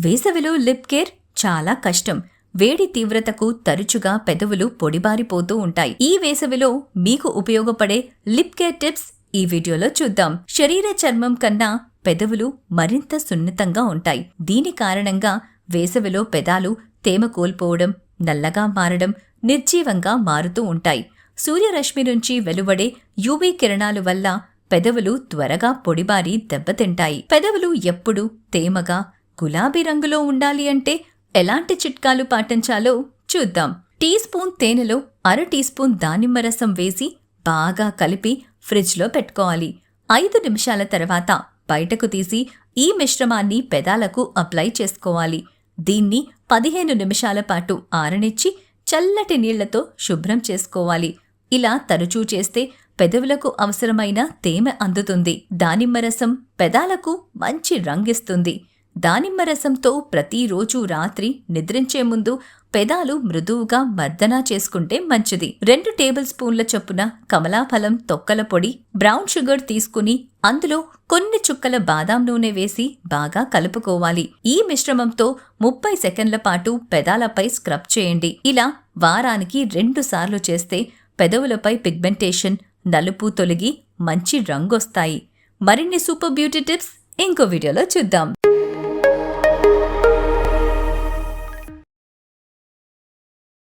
వేసవిలో lip care చాలా కష్టం. వేడి తీవ్రతకు తరచుగా పెదవులు పొడిబారిపోతూ ఉంటాయి. ఈ వేసవిలో మీకు ఉపయోగపడే లిప్ కేర్ టిప్స్ ఈ వీడియోలో చూద్దాం. శరీర చర్మం కన్నా పెదవులు మరింత సున్నితంగా ఉంటాయి. దీని కారణంగా వేసవిలో పెదాలు తేమ కోల్పోవడం, నల్లగా మారడం, నిర్జీవంగా మారుతూ ఉంటాయి. సూర్యరశ్మి నుంచి వెలువడే యూవీ కిరణాల వల్ల పెదవులు త్వరగా పొడిబారి దెబ్బతింటాయి. పెదవులు ఎప్పుడూ తేమగా, గులాబీ రంగులో ఉండాలి అంటే ఎలాంటి చిట్కాలు పాటించాలో చూద్దాం. టీ స్పూన్ తేనెలో అర టీ స్పూన్ దానిమ్మ రసం వేసి బాగా కలిపి ఫ్రిడ్జ్లో పెట్టుకోవాలి. 5 నిమిషాల తర్వాత బయటకు తీసి ఈ మిశ్రమాన్ని పెదాలకు అప్లై చేసుకోవాలి. దీన్ని 15 నిమిషాల పాటు ఆరనిచ్చి చల్లటి నీళ్లతో శుభ్రం చేసుకోవాలి. ఇలా తరచూ చేస్తే పెదవులకు అవసరమైన తేమ అందుతుంది. దానిమ్మ రసం పెదాలకు మంచి రంగిస్తుంది. దానిమ్మ రసంతో ప్రతిరోజు రాత్రి నిద్రించే ముందు పెదాలు మృదువుగా మర్దనా చేసుకుంటే మంచిది. 2 టేబుల్ స్పూన్ల చొప్పున కమలాఫలం తొక్కల పొడి, బ్రౌన్ షుగర్ తీసుకుని అందులో కొన్ని చుక్కల బాదాం నూనె వేసి బాగా కలుపుకోవాలి. ఈ మిశ్రమంతో 30 సెకండ్ల పాటు పెదాలపై స్క్రబ్ చేయండి. ఇలా వారానికి 2 సార్లు చేస్తే పెదవులపై పిగ్మెంటేషన్, నలుపు తొలగి మంచి రంగొస్తాయి. మరిన్ని సూపర్ బ్యూటీ టిప్స్ ఇంకో వీడియోలో చూద్దాం.